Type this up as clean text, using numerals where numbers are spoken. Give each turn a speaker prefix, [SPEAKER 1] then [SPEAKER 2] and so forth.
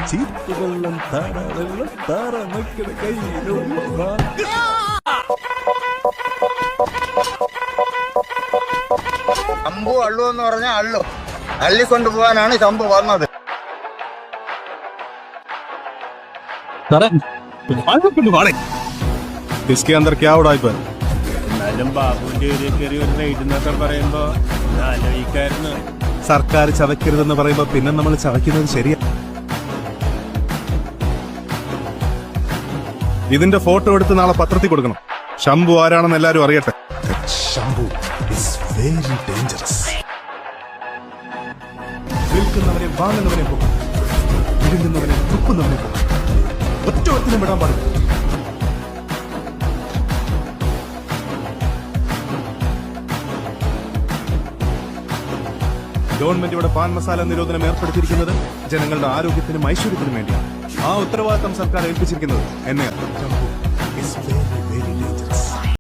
[SPEAKER 1] ചീത്തുവെള്ളം താരാവെള്ളം താര മക്കളുടെ കയ്യിലുള്ള
[SPEAKER 2] ശംഭു അള്ളു എന്ന് പറഞ്ഞാൽ അള്ളു അള്ളിക്കൊണ്ടു പോകാനാണ് ശംഭു വന്നത്.
[SPEAKER 1] इसके अंदर क्या उड़ाई पर
[SPEAKER 3] എന്നാലും ബാബുവിന്റെ ഏരിയ കയറി ഒരു റൈഡ് എന്നൊക്കെ പറയുമ്പോ ആലോചിക്കായിരുന്നു.
[SPEAKER 1] സർക്കാർ ചവയ്ക്കരുതെന്ന് പറയുമ്പോ പിന്നെ നമ്മൾ ചവയ്ക്കുന്നത് ശരിയാ. ഇതിന്റെ ഫോട്ടോ എടുത്ത് നാളെ പത്രത്തിൽ കൊടുക്കണം. ശംഭു ആരാണെന്ന് എല്ലാരും അറിയട്ടെ. Shambhu is very dangerous. വിൽക്കുന്നവനെ വാങ്ങുന്നവനെ പോകും, വിഴുങ്ങുന്നവനെ തുപ്പുന്നവനെ പോകും. ഒറ്റ ഒത്തിനും വിടാൻ പാടില്ല. ഗവൺമെന്റ് ഇവിടെ പാൻ മസാല നിരോധനം ഏർപ്പെടുത്തിയിരിക്കുന്നത് ജനങ്ങളുടെ ആരോഗ്യത്തിനും ഐശ്വര്യത്തിനും വേണ്ടിയാണ്. ആ ഉത്തരവാദിത്തം സർക്കാർ ഏൽപ്പിച്ചിരിക്കുന്നത് എന്നെയാണ്.